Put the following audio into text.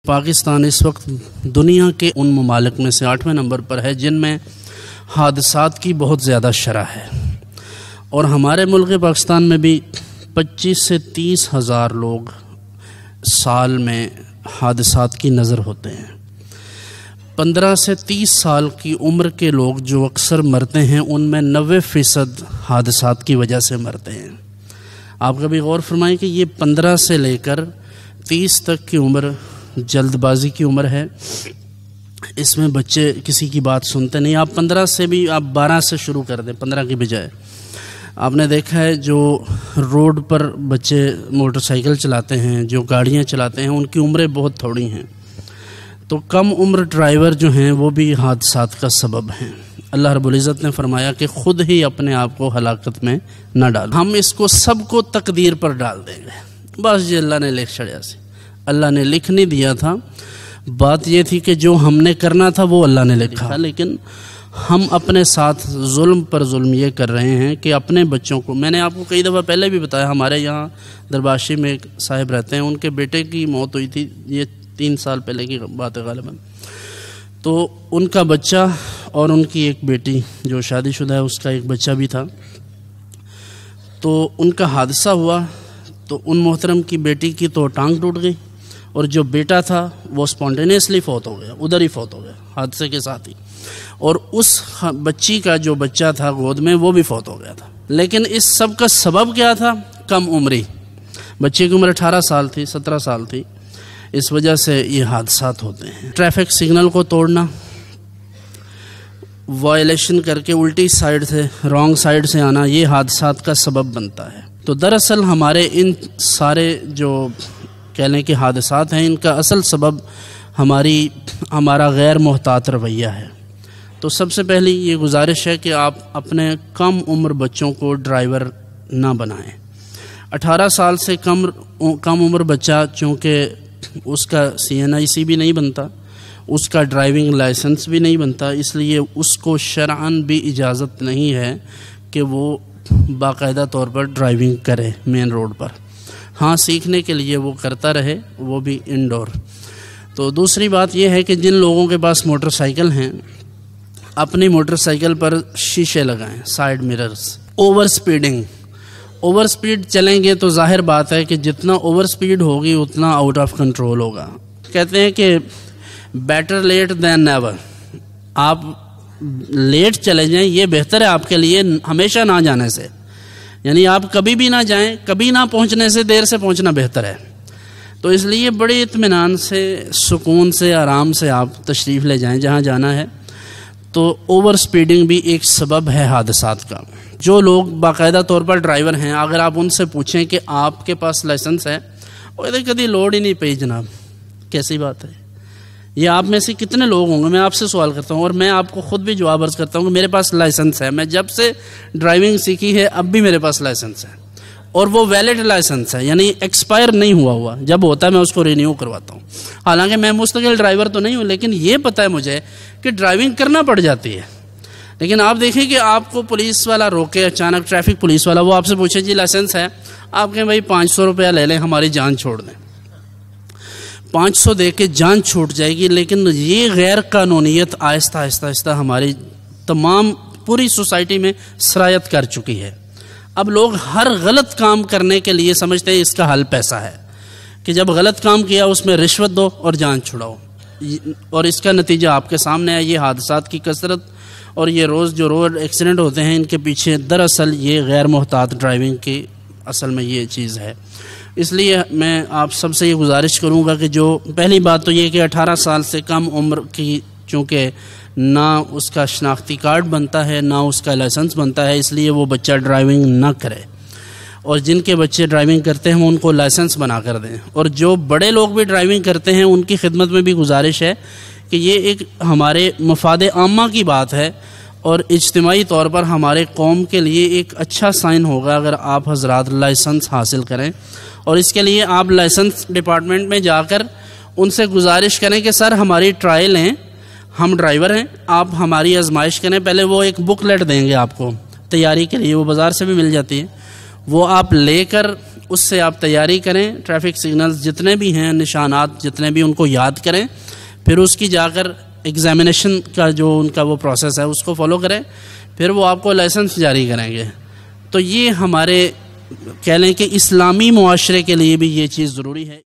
پاکستان اس وقت دنیا کے ان ممالک میں سے 8ویں نمبر پر ہے جن میں حادثات کی بہت زیادہ شرح ہے، اور ہمارے ملک پاکستان میں بھی 25 سے 30 ہزار لوگ سال میں حادثات کی نظر ہوتے ہیں۔ 15 سے 30 سال کی عمر کے لوگ جو اکثر مرتے ہیں ان میں 90% حادثات کی وجہ سے مرتے ہیں۔ آپ کبھی غور فرمائیں کہ یہ 15 سے لے کر 30 تک کی عمر جلد بازی کی عمر ہے، اس میں بچے کسی کی بات سنتے نہیں۔ آپ 15 سے بھی آپ 12 سے شروع کر دیں 15 کی بجائے۔ آپ نے دیکھا ہے جو روڈ پر بچے موٹر سائیکل چلاتے ہیں، جو گاڑیاں چلاتے ہیں، ان کی عمریں بہت تھوڑی ہیں، تو کم عمر ڈرائیور جو ہیں وہ بھی حادثات کا سبب ہیں۔ اللہ رب العزت نے فرمایا کہ خود ہی اپنے آپ کو ہلاکت میں نہ ڈال، ہم اس کو سب کو تقدیر پر ڈال دیں گے، بس یہ اللہ نے لکھ چھڑیا سی، اللہ نے لکھ نہیں دیا تھا۔ بات یہ تھی کہ جو ہم نے کرنا تھا وہ اللہ نے لکھا، لیکن ہم اپنے ساتھ ظلم پر ظلم یہ کر رہے ہیں کہ اپنے بچوں کو، میں نے آپ کو کئی دفعہ پہلے بھی بتایا، ہمارے یہاں درباشی میں ایک صاحب رہتے ہیں، ان کے بیٹے کی موت ہوئی تھی، یہ 3 سال پہلے کی بات ہے غالباً، تو ان کا بچہ اور ان کی ایک بیٹی جو شادی شدہ ہے اس کا ایک بچہ بھی تھا، تو ان کا حادثہ ہوا، تو ان محترم کی بیٹی کی تو ٹانگ ٹوٹ گئی، اور جو بیٹا تھا وہ سپونٹینیسلی فوت ہو گیا، ادھر ہی فوت ہو گیا حادثے کے ساتھ ہی، اور اس بچی کا جو بچہ تھا گود میں وہ بھی فوت ہو گیا تھا۔ لیکن اس سب کا سبب کیا تھا؟ کم عمری، بچے کی عمر 18 سال تھی، 17 سال تھی، اس وجہ سے یہ حادثات ہوتے ہیں۔ ٹریفک سگنل کو توڑنا، وائلیشن کر کے الٹی سائیڈ سے رانگ سائیڈ سے آنا، یہ حادثات کا سبب بنتا ہے۔ تو دراصل ہمارے ان سارے جو کہہ لیں کہ حادثات ہیں، ان کا اصل سبب ہمارا غیر محتاط رویہ ہے۔ تو سب سے پہلی یہ گزارش ہے کہ آپ اپنے کم عمر بچوں کو ڈرائیور نہ بنائیں۔ 18 سال سے کم عمر بچہ چونکہ اس کا CNIC بھی نہیں بنتا، اس کا ڈرائیونگ لائسنس بھی نہیں بنتا، اس لیے اس کو شرعاً بھی اجازت نہیں ہے کہ وہ باقاعدہ طور پر ڈرائیونگ کرے مین روڈ پر۔ ہاں، سیکھنے کے لیے وہ کرتا رہے، وہ بھی انڈور۔ تو دوسری بات یہ ہے کہ جن لوگوں کے پاس موٹر سائیکل ہیں، اپنی موٹر سائیکل پر شیشے لگائیں، سائیڈ مررز۔ اوور سپیڈ چلیں گے تو ظاہر بات ہے کہ جتنا اوور سپیڈ ہوگی اتنا آؤٹ آف کنٹرول ہوگا۔ کہتے ہیں کہ بیٹر لیٹ دین نیور، آپ لیٹ چلے جائیں یہ بہتر ہے آپ کے لیے ہمیشہ نہ جانے سے، یعنی آپ کبھی بھی نہ جائیں، کبھی نہ پہنچنے سے دیر سے پہنچنا بہتر ہے۔ تو اس لیے بڑے اطمینان سے، سکون سے، آرام سے آپ تشریف لے جائیں جہاں جانا ہے۔ تو اوور سپیڈنگ بھی ایک سبب ہے حادثات کا۔ جو لوگ باقاعدہ طور پر ڈرائیور ہیں، اگر آپ ان سے پوچھیں کہ آپ کے پاس لائسنس ہے، وہ کہتے ہیں کبھی لوڈ ہی نہیں پئی جناب۔ کیسی بات ہے؟ یہ آپ میں سے کتنے لوگ ہوں گے، میں آپ سے سوال کرتا ہوں، اور میں آپ کو خود بھی جواب عرض کرتا ہوں کہ میرے پاس لائسنس ہے، میں جب سے ڈرائیونگ سیکھی ہے اب بھی میرے پاس لائسنس ہے، اور وہ ویلڈ لائسنس ہے، یعنی ایکسپائر نہیں ہوا، جب ہوتا ہے میں اس کو رینیو کرواتا ہوں۔ حالانکہ میں مستقل ڈرائیور تو نہیں ہوں، لیکن یہ پتہ ہے مجھے کہ ڈرائیونگ کرنا پڑ جاتی ہے۔ لیکن آپ دیکھیں کہ آپ کو پولیس والا روکے اچانک، ٹریفک پولیس والا، وہ آپ سے پوچھے جی لائسنس ہے، آپ کہیں بھائی 500 روپیہ لے لیں، ہماری جان چھوڑ دیں۔ 500 دے کے جان چھوٹ جائے گی، لیکن یہ غیر قانونیت آہستہ آہستہ ہماری تمام پوری سوسائٹی میں سرایت کر چکی ہے۔ اب لوگ ہر غلط کام کرنے کے لیے سمجھتے ہیں اس کا حل پیسہ ہے، کہ جب غلط کام کیا اس میں رشوت دو اور جان چھڑاؤ، اور اس کا نتیجہ آپ کے سامنے ہے، یہ حادثات کی کثرت، اور یہ جو روڈ ایکسیڈنٹ ہوتے ہیں ان کے پیچھے دراصل یہ غیر محتاط ڈرائیونگ کی اصل میں یہ چیز ہے۔ اس لیے میں آپ سب سے یہ گزارش کروں گا کہ جو پہلی بات تو یہ کہ 18 سال سے کم عمر کی چونکہ نہ اس کا شناختی کارڈ بنتا ہے نہ اس کا لائسنس بنتا ہے، اس لیے وہ بچہ ڈرائیونگ نہ کرے، اور جن کے بچے ڈرائیونگ کرتے ہیں ان کو لائسنس بنا کر دیں، اور جو بڑے لوگ بھی ڈرائیونگ کرتے ہیں ان کی خدمت میں بھی گزارش ہے کہ یہ ایک ہمارے مفاد عامہ کی بات ہے، اور اجتماعی طور پر ہمارے قوم کے لیے ایک اچھا سائن ہوگا اگر آپ حضرات لائسنس حاصل کریں، اور اس کے لیے آپ لائسنس ڈپارٹمنٹ میں جا کر ان سے گزارش کریں کہ سر ہماری ٹرائل ہیں، ہم ڈرائیور ہیں، آپ ہماری آزمائش کریں۔ پہلے وہ ایک بک لیٹ دیں گے آپ کو تیاری کے لیے، وہ بازار سے بھی مل جاتی ہے، وہ آپ لے کر اس سے آپ تیاری کریں، ٹریفک سگنلز جتنے بھی ہیں، نشانات جتنے بھی، ان کو یاد کریں، پھر اس کی جا کر ایگزامینیشن کا جو ان کا وہ پروسیس ہے اس کو فالو کریں، پھر وہ آپ کو لائسنس جاری کریں گے۔ تو یہ ہمارے کہہ لیں کہ اسلامی معاشرے کے لیے بھی یہ چیز ضروری ہے۔